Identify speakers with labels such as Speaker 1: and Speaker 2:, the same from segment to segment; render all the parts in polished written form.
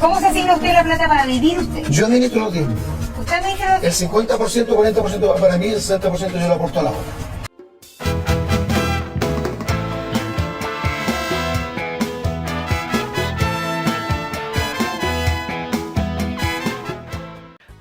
Speaker 1: ¿Cómo se asigna usted la plata para vivir usted?
Speaker 2: Yo administro los diezmos.
Speaker 1: ¿Usted administra los
Speaker 2: El 50%, 40% va para mí, el 60% yo lo aporto a la obra.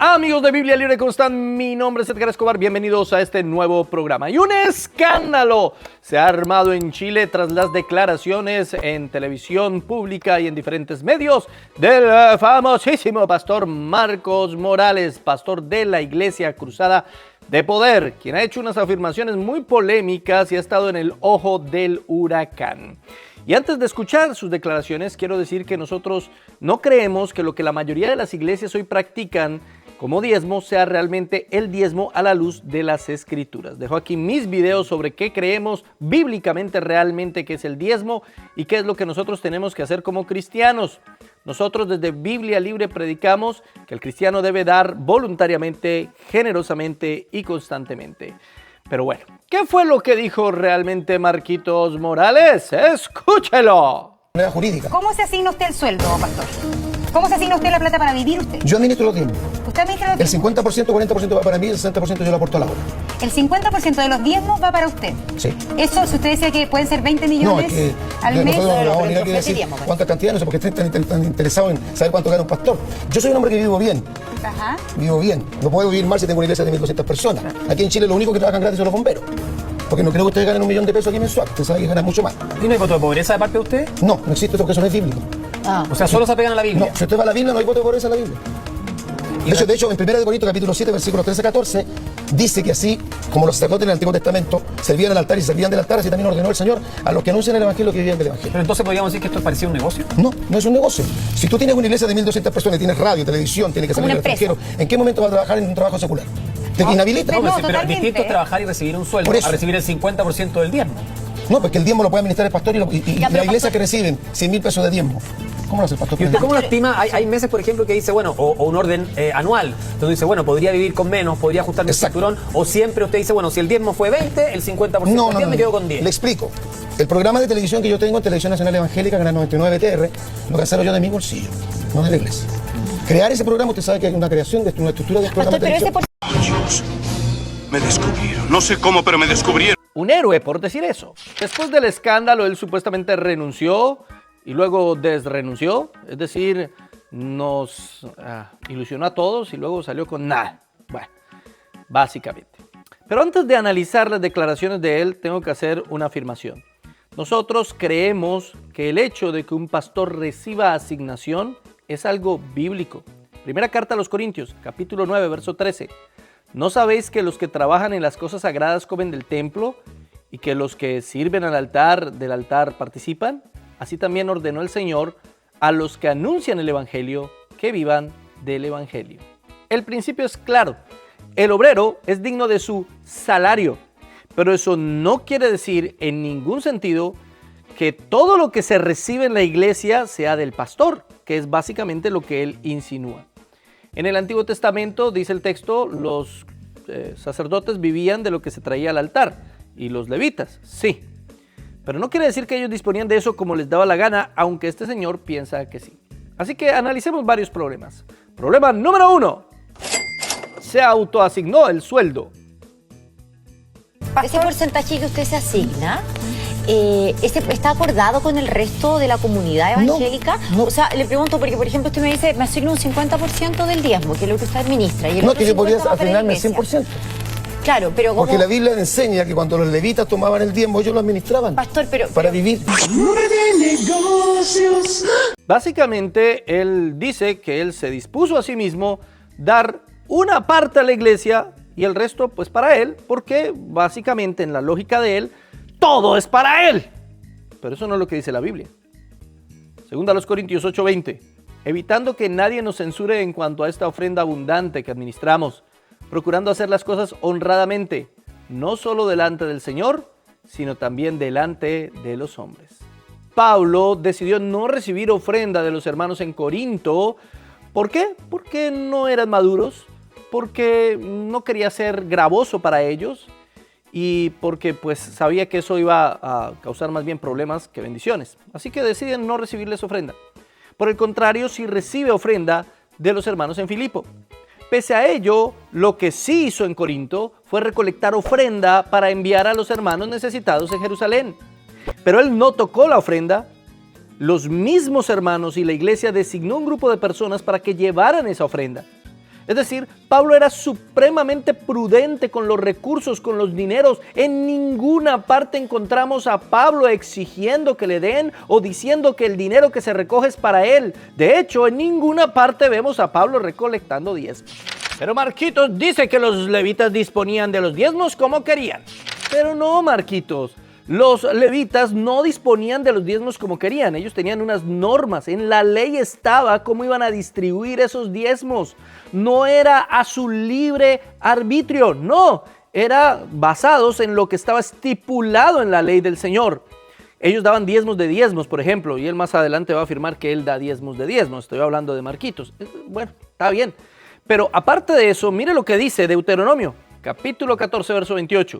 Speaker 3: Amigos de Biblia Libre, ¿cómo están? Mi nombre es Edgar Escobar, bienvenidos a este nuevo programa. Y un escándalo se ha armado en Chile tras las declaraciones en televisión pública y en diferentes medios del famosísimo pastor Marcos Morales, pastor de la Iglesia Cruzada de Poder, quien ha hecho unas afirmaciones muy polémicas y ha estado en el ojo del huracán. Y antes de escuchar sus declaraciones, quiero decir que nosotros no creemos que lo que la mayoría de las iglesias hoy practican como diezmo sea realmente el diezmo a la luz de las Escrituras. Dejo aquí mis videos sobre qué creemos bíblicamente realmente que es el diezmo y qué es lo que nosotros tenemos que hacer como cristianos. Nosotros desde Biblia Libre predicamos que el cristiano debe dar voluntariamente, generosamente y constantemente. Pero bueno, ¿qué fue lo que dijo realmente Marquitos Morales? ¡Escúchelo!
Speaker 2: Jurídica.
Speaker 1: ¿Cómo se asigna usted el sueldo, pastor? ¿Cómo se asigna usted la plata para vivir usted?
Speaker 2: Yo administro los diezmos.
Speaker 1: ¿Usted administra los
Speaker 2: El 50%, 40% va para mí, el 60% yo lo aporto a la obra.
Speaker 1: El 50% de los diezmos va para usted.
Speaker 2: Sí.
Speaker 1: Eso, si usted decía que pueden ser 20
Speaker 2: No,
Speaker 1: millones
Speaker 2: es que
Speaker 1: al mes.
Speaker 2: nosotros no vamos a
Speaker 1: pero
Speaker 2: venir aquí a decir
Speaker 1: diezmo,
Speaker 2: cuánta cantidad, no sé por qué están tan interesados en saber cuánto gana un pastor. Yo soy un hombre que vivo bien.
Speaker 1: Ajá.
Speaker 2: Vivo bien. No puedo vivir mal si tengo una iglesia de 1.200 personas. Aquí en Chile lo único que trabajan gratis son los bomberos. Porque no creo que ustedes ganen $1 millón aquí mensual. Usted sabe que ganan mucho más.
Speaker 4: ¿Y no hay voto de pobreza de parte de usted?
Speaker 2: No, no existe eso porque eso no es bíblico.
Speaker 4: O sea, solo se apegan a la Biblia.
Speaker 2: No, si usted va a la Biblia no hay voto de pobreza en la Biblia. De hecho, en 1 Corintios capítulo 7, versículos 13-14, dice que así como los sacerdotes en el Antiguo Testamento servían al altar y servían del altar, así también ordenó el Señor a los que anuncian el Evangelio que vivían del Evangelio.
Speaker 4: Pero entonces podríamos decir que esto parecía un negocio.
Speaker 2: No, no es un negocio. Si tú tienes una iglesia de 1.200 personas, tienes radio, televisión, tienes que salir al extranjero, ¿en qué momento vas a trabajar en un trabajo secular? ¿Te inhabilita?
Speaker 4: No,
Speaker 1: No,
Speaker 4: pero
Speaker 1: totalmente.
Speaker 4: distinto es trabajar y recibir un sueldo
Speaker 2: Por eso.
Speaker 4: a recibir el 50% del diezmo.
Speaker 2: No, porque el diezmo lo puede administrar el pastor y
Speaker 1: Ya,
Speaker 2: la
Speaker 1: pero
Speaker 2: iglesia
Speaker 1: pastor,
Speaker 2: que reciben 100.000 pesos de diezmo. ¿Cómo lo hace el pastor?
Speaker 4: ¿Y usted cómo lo estima? Hay meses, por ejemplo, que dice, bueno, o un orden anual, donde dice, bueno, podría vivir con menos, podría ajustarme el
Speaker 2: Exacto.
Speaker 4: cinturón, o siempre usted dice, bueno, si el diezmo fue 20, el 50% del diezmo me quedo con 10.
Speaker 2: Le explico. El programa de televisión que yo tengo en Televisión Nacional Evangélica, Canal 99 TR, lo cancelo yo de mi bolsillo, no de la iglesia. Crear ese programa, usted sabe que hay una creación de una estructura de programa
Speaker 1: Pastor,
Speaker 2: de
Speaker 1: pero ese
Speaker 2: televisión.
Speaker 5: Dios, me descubrieron. No sé cómo, pero me descubrieron.
Speaker 3: Un héroe por decir eso. Después del escándalo, él supuestamente renunció y luego desrenunció. Es decir, nos ilusionó a todos y luego salió con nada. Bueno, básicamente. Pero antes de analizar las declaraciones de él, tengo que hacer una afirmación. Nosotros creemos que el hecho de que un pastor reciba asignación es algo bíblico. Primera carta a los Corintios, capítulo 9, verso 13. ¿No sabéis que los que trabajan en las cosas sagradas comen del templo y que los que sirven al altar del altar participan? Así también ordenó el Señor a los que anuncian el Evangelio que vivan del Evangelio. El principio es claro. El obrero es digno de su salario, pero eso no quiere decir en ningún sentido que todo lo que se recibe en la iglesia sea del pastor, que es básicamente lo que él insinúa. En el Antiguo Testamento, dice el texto, los sacerdotes vivían de lo que se traía al altar, y los levitas, sí. Pero no quiere decir que ellos disponían de eso como les daba la gana, aunque este señor piensa que sí. Así que analicemos varios problemas. Problema número 1. Se autoasignó el sueldo.
Speaker 6: Ese porcentaje que usted se asigna, ¿está acordado con el resto de la comunidad evangélica?
Speaker 2: No.
Speaker 6: O sea, le pregunto porque, por ejemplo, usted me dice, me asigno un 50% del diezmo, que es lo que usted administra. Y el
Speaker 2: No,
Speaker 6: otro
Speaker 2: que yo podría
Speaker 6: 50% va para la
Speaker 2: asignarme el
Speaker 6: iglesia.
Speaker 2: 100%.
Speaker 6: Claro, pero ¿cómo?
Speaker 2: Porque la Biblia enseña que cuando los levitas tomaban el diezmo, ellos lo administraban.
Speaker 6: Pastor,
Speaker 2: para vivir.
Speaker 3: Básicamente, él dice que él se dispuso a sí mismo dar una parte a la iglesia y el resto pues para él, porque básicamente en la lógica de él, todo es para él. Pero eso no es lo que dice la Biblia. Segunda a los Corintios 8:20, evitando que nadie nos censure en cuanto a esta ofrenda abundante que administramos, procurando hacer las cosas honradamente, no solo delante del Señor, sino también delante de los hombres. Pablo decidió no recibir ofrenda de los hermanos en Corinto. ¿Por qué? Porque no eran maduros, porque no quería ser gravoso para ellos y porque pues sabía que eso iba a causar más bien problemas que bendiciones. Así que deciden no recibirles ofrenda. Por el contrario, sí recibe ofrenda de los hermanos en Filipo. Pese a ello, lo que sí hizo en Corinto fue recolectar ofrenda para enviar a los hermanos necesitados en Jerusalén. Pero él no tocó la ofrenda. Los mismos hermanos y la iglesia designó un grupo de personas para que llevaran esa ofrenda. Es decir, Pablo era supremamente prudente con los recursos, con los dineros. En ninguna parte encontramos a Pablo exigiendo que le den o diciendo que el dinero que se recoge es para él. De hecho, en ninguna parte vemos a Pablo recolectando diezmos. Pero Marquitos dice que los levitas disponían de los diezmos como querían. Pero no, Marquitos. Los levitas no disponían de los diezmos como querían. Ellos tenían unas normas. En la ley estaba cómo iban a distribuir esos diezmos. No era a su libre arbitrio. No, era basados en lo que estaba estipulado en la ley del Señor. Ellos daban diezmos de diezmos, por ejemplo. Y él más adelante va a afirmar que él da diezmos de diezmos. Estoy hablando de Marquitos. Bueno, está bien. Pero aparte de eso, mire lo que dice Deuteronomio, capítulo 14, verso 28.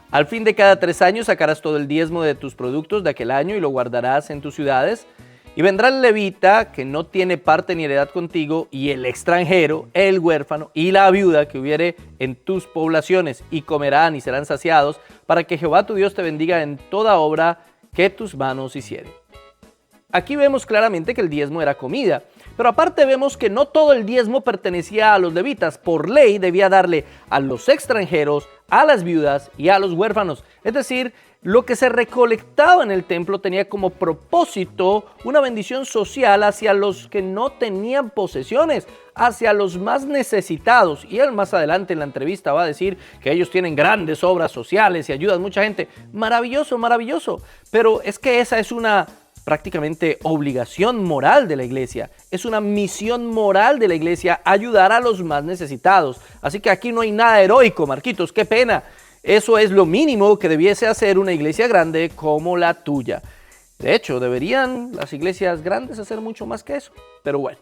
Speaker 3: Al fin de cada 3 años sacarás todo el diezmo de tus productos de aquel año y lo guardarás en tus ciudades. Y vendrá el levita que no tiene parte ni heredad contigo, y el extranjero, el huérfano y la viuda que hubiere en tus poblaciones, y comerán y serán saciados, para que Jehová tu Dios te bendiga en toda obra que tus manos hicieren. Aquí vemos claramente que el diezmo era comida, pero aparte vemos que no todo el diezmo pertenecía a los levitas. Por ley debía darle a los extranjeros, a las viudas y a los huérfanos. Es decir, lo que se recolectaba en el templo tenía como propósito una bendición social hacia los que no tenían posesiones, hacia los más necesitados. Y él más adelante en la entrevista va a decir que ellos tienen grandes obras sociales y ayudan a mucha gente. Maravilloso, maravilloso. Pero es que esa es una prácticamente obligación moral de la iglesia. Es una misión moral de la iglesia ayudar a los más necesitados. Así que aquí no hay nada heroico, Marquitos, qué pena. Eso es lo mínimo que debiese hacer una iglesia grande como la tuya. De hecho, deberían las iglesias grandes hacer mucho más que eso. Pero bueno,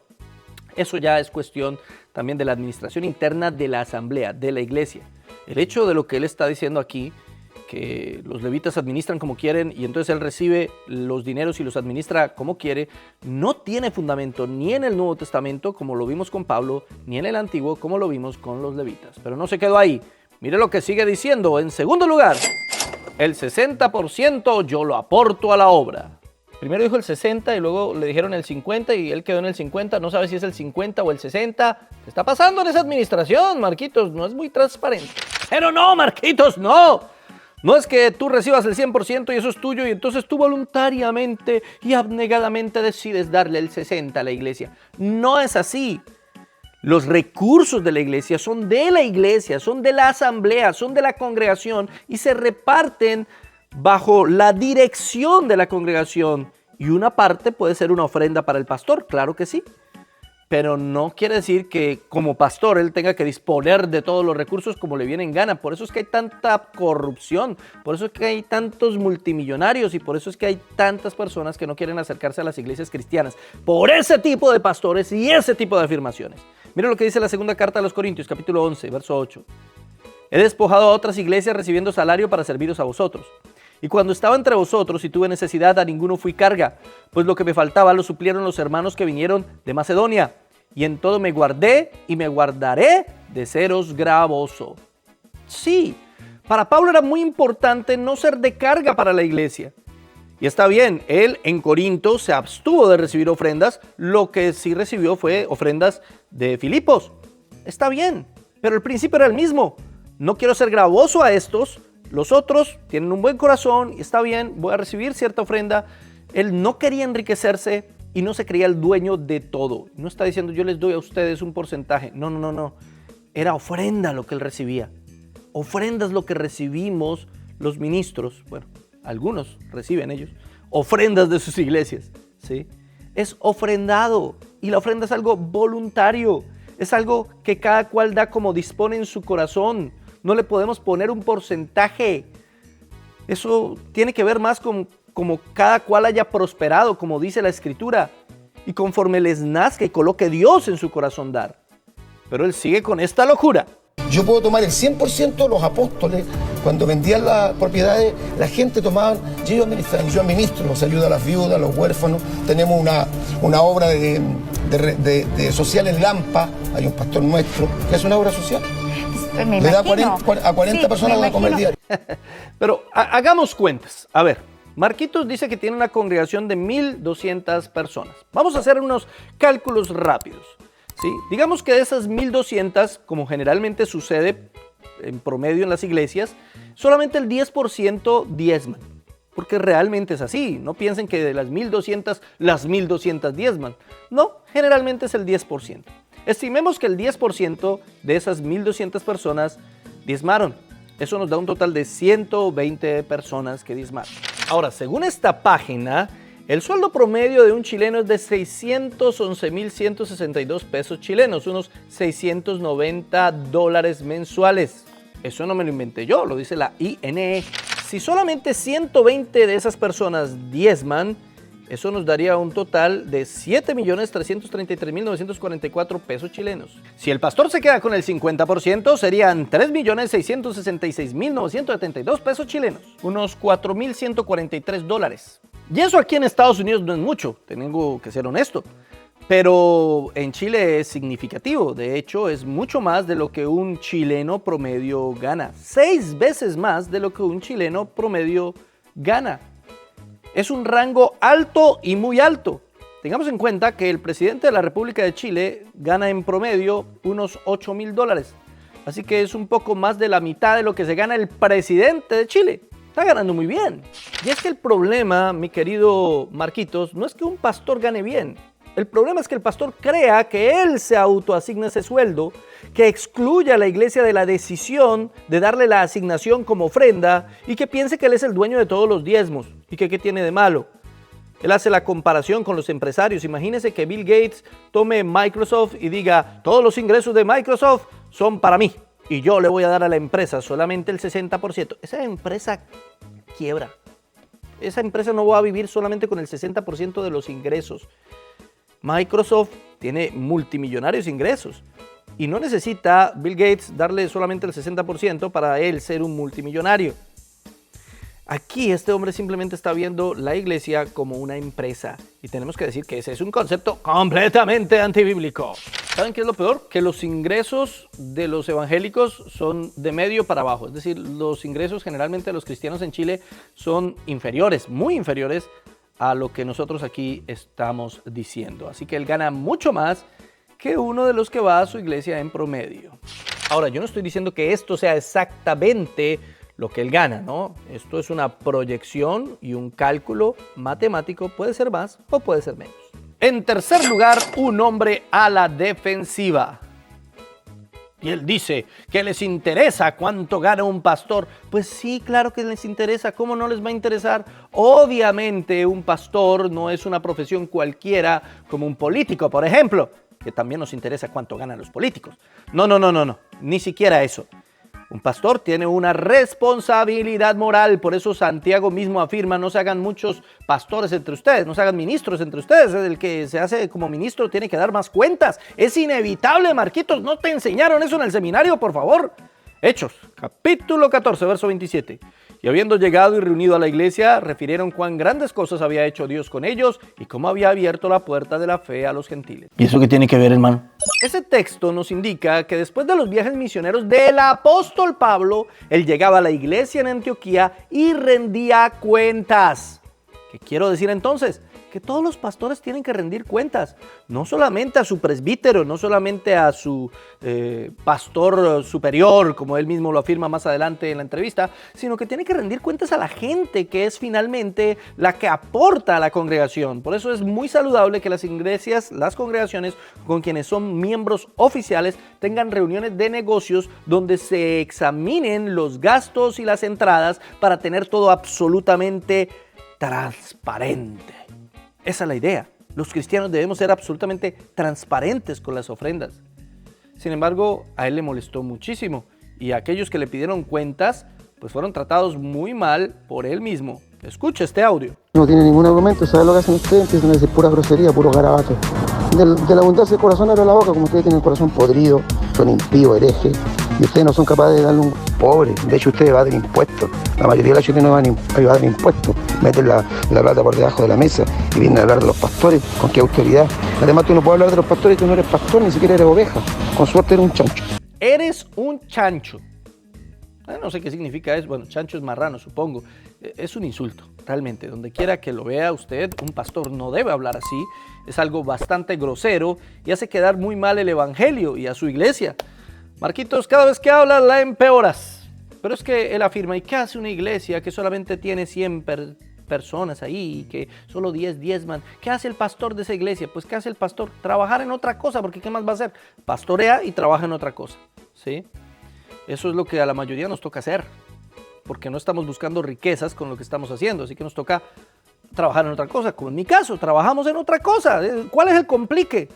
Speaker 3: eso ya es cuestión también de la administración interna de la asamblea, de la iglesia. El hecho de lo que él está diciendo aquí, que los levitas administran como quieren y entonces él recibe los dineros y los administra como quiere, no tiene fundamento ni en el Nuevo Testamento, como lo vimos con Pablo, ni en el Antiguo, como lo vimos con los levitas. Pero no se quedó ahí. Mire lo que sigue diciendo. En segundo lugar, el 60% yo lo aporto a la obra. Primero dijo el 60 y luego le dijeron el 50 y él quedó en el 50. No sabe si es el 50 o el 60. ¿Qué está pasando en esa administración, Marquitos? No es muy transparente. Pero no, Marquitos, no. No es que tú recibas el 100% y eso es tuyo y entonces tú voluntariamente y abnegadamente decides darle el 60% a la iglesia. No es así. Los recursos de la iglesia, son de la asamblea, son de la congregación y se reparten bajo la dirección de la congregación. Y una parte puede ser una ofrenda para el pastor, claro que sí. Pero no quiere decir que como pastor él tenga que disponer de todos los recursos como le viene en gana. Por eso es que hay tanta corrupción, por eso es que hay tantos multimillonarios y por eso es que hay tantas personas que no quieren acercarse a las iglesias cristianas. Por ese tipo de pastores y ese tipo de afirmaciones. Mira lo que dice la segunda carta a los Corintios, capítulo 11, verso 8. He despojado a otras iglesias recibiendo salario para serviros a vosotros. Y cuando estaba entre vosotros y tuve necesidad, a ninguno fui carga, pues lo que me faltaba lo suplieron los hermanos que vinieron de Macedonia. Y en todo me guardé y me guardaré de seros gravoso. Sí, para Pablo era muy importante no ser de carga para la iglesia. Y está bien, él en Corinto se abstuvo de recibir ofrendas, lo que sí recibió fue ofrendas de Filipos. Está bien, pero el principio era el mismo. No quiero ser gravoso a estos. Los otros tienen un buen corazón y está bien, voy a recibir cierta ofrenda. Él no quería enriquecerse y no se creía el dueño de todo. No está diciendo yo les doy a ustedes un porcentaje. No. Era ofrenda lo que él recibía. Ofrenda es lo que recibimos los ministros. Bueno, algunos reciben ellos. Ofrendas de sus iglesias. ¿Sí? Es ofrendado y la ofrenda es algo voluntario. Es algo que cada cual da como dispone en su corazón. No le podemos poner un porcentaje. Eso tiene que ver más con como cada cual haya prosperado, como dice la Escritura, y conforme les nazca y coloque Dios en su corazón dar. Pero él sigue con esta locura.
Speaker 2: Yo puedo tomar el 100% los apóstoles, cuando vendían las propiedades, la gente tomaba, yo administro, se ayuda a las viudas, a los huérfanos, tenemos una obra de social en Lampa, hay un pastor nuestro que hace una obra social.
Speaker 1: Me
Speaker 2: Le da
Speaker 1: imagino.
Speaker 2: a 40
Speaker 1: Sí,
Speaker 2: personas
Speaker 1: me
Speaker 2: a comer
Speaker 1: imagino.
Speaker 2: diario.
Speaker 3: Pero hagamos cuentas. A ver, Marquitos dice que tiene una congregación de 1.200 personas. Vamos a hacer unos cálculos rápidos. ¿Sí? Digamos que de esas 1.200, como generalmente sucede en promedio en las iglesias, solamente el 10% diezman. Porque realmente es así. No piensen que de las 1.200, las 1.200 diezman. No, generalmente es el 10%. Estimemos que el 10% de esas 1.200 personas diezmaron. Eso nos da un total de 120 personas que diezmaron. Ahora, según esta página, el sueldo promedio de un chileno es de 611.162 pesos chilenos, unos $690 mensuales. Eso no me lo inventé yo, lo dice la INE. Si solamente 120 de esas personas diezman, eso nos daría un total de 7.333.944 pesos chilenos. Si el pastor se queda con el 50%, serían 3.666.972 pesos chilenos, unos $4.143. Y eso aquí en Estados Unidos no es mucho, tengo que ser honesto. Pero en Chile es significativo, de hecho es mucho más de lo que un chileno promedio gana. 6 veces más de lo que un chileno promedio gana. Es un rango alto y muy alto. Tengamos en cuenta que el presidente de la República de Chile gana en promedio unos $8.000. Así que es un poco más de la mitad de lo que se gana el presidente de Chile. Está ganando muy bien. Y es que el problema, mi querido Marquitos, no es que un pastor gane bien. El problema es que el pastor crea que él se autoasigna ese sueldo, que excluya a la iglesia de la decisión de darle la asignación como ofrenda y que piense que él es el dueño de todos los diezmos y que qué tiene de malo. Él hace la comparación con los empresarios. Imagínese que Bill Gates tome Microsoft y diga, todos los ingresos de Microsoft son para mí y yo le voy a dar a la empresa solamente el 60%. Esa empresa quiebra. Esa empresa no va a vivir solamente con el 60% de los ingresos. Microsoft tiene multimillonarios ingresos y no necesita Bill Gates darle solamente el 60% para él ser un multimillonario. Aquí este hombre simplemente está viendo la iglesia como una empresa y tenemos que decir que ese es un concepto completamente antibíblico. ¿Saben qué es lo peor? Que los ingresos de los evangélicos son de medio para abajo, es decir, los ingresos generalmente de los cristianos en Chile son inferiores, muy inferiores a lo que nosotros aquí estamos diciendo. Así que él gana mucho más que uno de los que va a su iglesia en promedio. Ahora, yo no estoy diciendo que esto sea exactamente lo que él gana, ¿no? Esto es una proyección y un cálculo matemático, puede ser más o puede ser menos. En tercer lugar, un hombre a la defensiva. Y él dice que les interesa cuánto gana un pastor. Pues sí, claro que les interesa. ¿Cómo no les va a interesar? Obviamente un pastor no es una profesión cualquiera como un político, por ejemplo, que también nos interesa cuánto ganan los políticos. No, ni siquiera eso. Un pastor tiene una responsabilidad moral, por eso Santiago mismo afirma, no se hagan muchos pastores entre ustedes, no se hagan ministros entre ustedes, el que se hace como ministro tiene que dar más cuentas, es inevitable, Marquitos, ¿no te enseñaron eso en el seminario, por favor? Hechos, capítulo 14, verso 27. Y habiendo llegado y reunido a la iglesia, refirieron cuán grandes cosas había hecho Dios con ellos y cómo había abierto la puerta de la fe a los gentiles.
Speaker 7: ¿Y eso qué tiene que ver, hermano?
Speaker 3: Ese texto nos indica que después de los viajes misioneros del apóstol Pablo, él llegaba a la iglesia en Antioquía y rendía cuentas. ¿Qué quiero decir entonces? Que todos los pastores tienen que rendir cuentas, no solamente a su presbítero, no solamente a su pastor superior, como él mismo lo afirma más adelante en la entrevista, sino que tiene que rendir cuentas a la gente que es finalmente la que aporta a la congregación. Por eso es muy saludable que las iglesias, las congregaciones con quienes son miembros oficiales tengan reuniones de negocios donde se examinen los gastos y las entradas para tener todo absolutamente transparente. Esa es la idea. Los cristianos debemos ser absolutamente transparentes con las ofrendas. Sin embargo, a él le molestó muchísimo y aquellos que le pidieron cuentas, pues fueron tratados muy mal por él mismo. Escucha este audio.
Speaker 2: No tiene ningún argumento, ¿sabes lo que hacen ustedes? Empiezan a decir pura grosería, puro garabato. De la abundancia del corazón abre la boca, como ustedes tienen el corazón podrido, son impíos, herejes. Y ustedes no son capaces de darle un pobre. De hecho, ustedes evaden impuestos. La mayoría de los chilenos evaden impuestos. Meten la plata por debajo de la mesa y vienen a hablar de los pastores. ¿Con qué autoridad? Además, tú no puedes hablar de los pastores, tú no eres pastor, ni siquiera eres oveja. Con suerte eres un chancho.
Speaker 3: Eres un chancho. No sé qué significa eso. Bueno, chancho es marrano, supongo. Es un insulto, realmente. Donde quiera que lo vea usted, un pastor no debe hablar así. Es algo bastante grosero y hace quedar muy mal el evangelio y a su iglesia. Marquitos, cada vez que hablas la empeoras. Pero es que él afirma, ¿y qué hace una iglesia que solamente tiene 100 personas ahí y que solo 10 diezman? ¿Qué hace el pastor de esa iglesia? Pues ¿qué hace el pastor? Trabajar en otra cosa, porque ¿qué más va a hacer? Pastorea y trabaja en otra cosa, ¿sí? Eso es lo que a la mayoría nos toca hacer, porque no estamos buscando riquezas con lo que estamos haciendo, así que nos toca trabajar en otra cosa. Como en mi caso, trabajamos en otra cosa. ¿Cuál es el complique?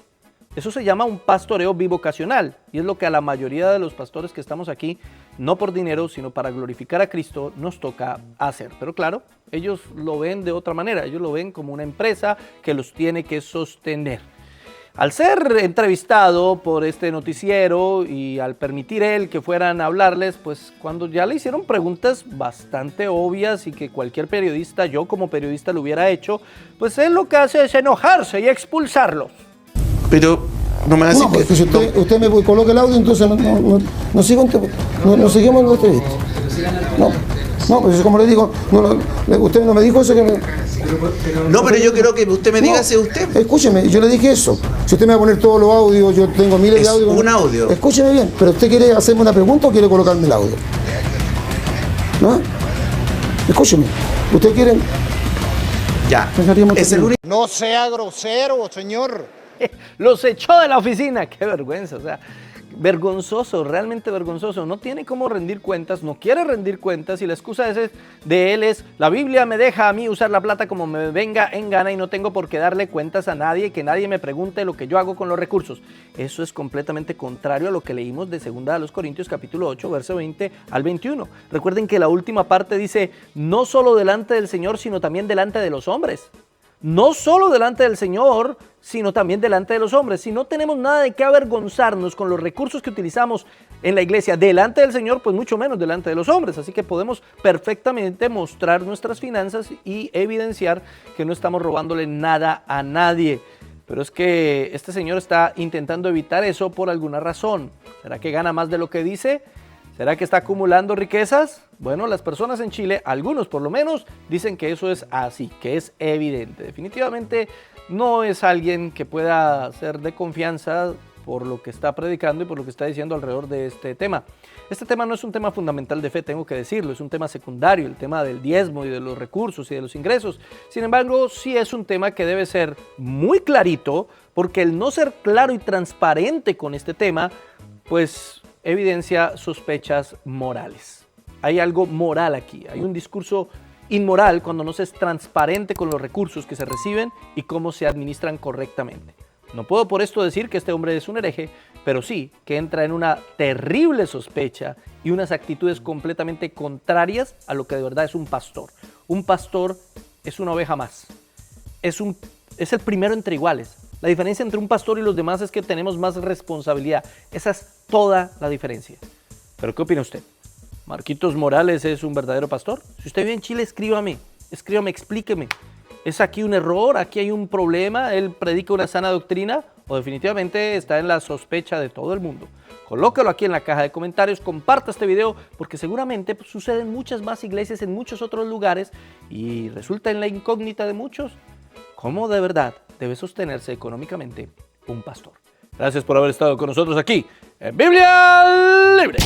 Speaker 3: Eso se llama un pastoreo bivocacional y es lo que a la mayoría de los pastores que estamos aquí, no por dinero, sino para glorificar a Cristo, nos toca hacer. Pero claro, ellos lo ven de otra manera, ellos lo ven como una empresa que los tiene que sostener. Al ser entrevistado por este noticiero y al permitir él que fueran a hablarles, pues cuando ya le hicieron preguntas bastante obvias y que cualquier periodista, yo como periodista lo hubiera hecho, pues él lo que hace es enojarse y expulsarlos.
Speaker 5: Pero no me hace...
Speaker 2: No, porque si usted me coloca el audio, entonces no seguimos la entrevista. No, pues como le digo, usted no me dijo eso que me...
Speaker 5: No, pero yo quiero que usted me diga si usted...
Speaker 2: Escúcheme, yo le dije eso. Si usted me va a poner todos los audios, yo tengo miles de audios.
Speaker 5: Un audio.
Speaker 2: Escúcheme bien, pero ¿usted quiere hacerme una pregunta o quiere colocarme el audio? ¿No? Escúcheme, ¿usted quiere...?
Speaker 5: Ya, es el único...
Speaker 7: No sea grosero, señor.
Speaker 3: Los echó de la oficina. Qué vergüenza, o sea, vergonzoso, realmente vergonzoso. No tiene cómo rendir cuentas, no quiere rendir cuentas y la excusa de él es: la Biblia me deja a mí usar la plata como me venga en gana y no tengo por qué darle cuentas a nadie, que nadie me pregunte lo que yo hago con los recursos. Eso es completamente contrario a lo que leímos de 2 Corintios capítulo 8, verso 20 al 21. Recuerden que la última parte dice: no solo delante del Señor, sino también delante de los hombres. No solo delante del Señor, sino también delante de los hombres. Si no tenemos nada de qué avergonzarnos con los recursos que utilizamos en la iglesia delante del Señor, pues mucho menos delante de los hombres. Así que podemos perfectamente mostrar nuestras finanzas y evidenciar que no estamos robándole nada a nadie. Pero es que este señor está intentando evitar eso por alguna razón. ¿Será que gana más de lo que dice? ¿Será que está acumulando riquezas? Bueno, las personas en Chile, algunos por lo menos, dicen que eso es así, que es evidente. Definitivamente no es alguien que pueda ser de confianza por lo que está predicando y por lo que está diciendo alrededor de este tema. Este tema no es un tema fundamental de fe, tengo que decirlo, es un tema secundario, el tema del diezmo y de los recursos y de los ingresos. Sin embargo, sí es un tema que debe ser muy clarito, porque el no ser claro y transparente con este tema, pues evidencia sospechas morales. Hay algo moral aquí, hay un discurso inmoral cuando no se es transparente con los recursos que se reciben y cómo se administran correctamente. No puedo por esto decir que este hombre es un hereje, pero sí que entra en una terrible sospecha y unas actitudes completamente contrarias a lo que de verdad es un pastor. Un pastor es una oveja más, es el primero entre iguales. La diferencia entre un pastor y los demás es que tenemos más responsabilidad. Esa es toda la diferencia. ¿Pero qué opina usted? ¿Marquitos Morales es un verdadero pastor? Si usted vive en Chile, escríbame, explíqueme. ¿Es aquí un error? ¿Aquí hay un problema? ¿Él predica una sana doctrina? ¿O definitivamente está en la sospecha de todo el mundo? Colócalo aquí en la caja de comentarios, comparta este video, porque seguramente sucede en muchas más iglesias, en muchos otros lugares, y resulta en la incógnita de muchos cómo de verdad debe sostenerse económicamente un pastor. Gracias por haber estado con nosotros aquí en Biblia Libre.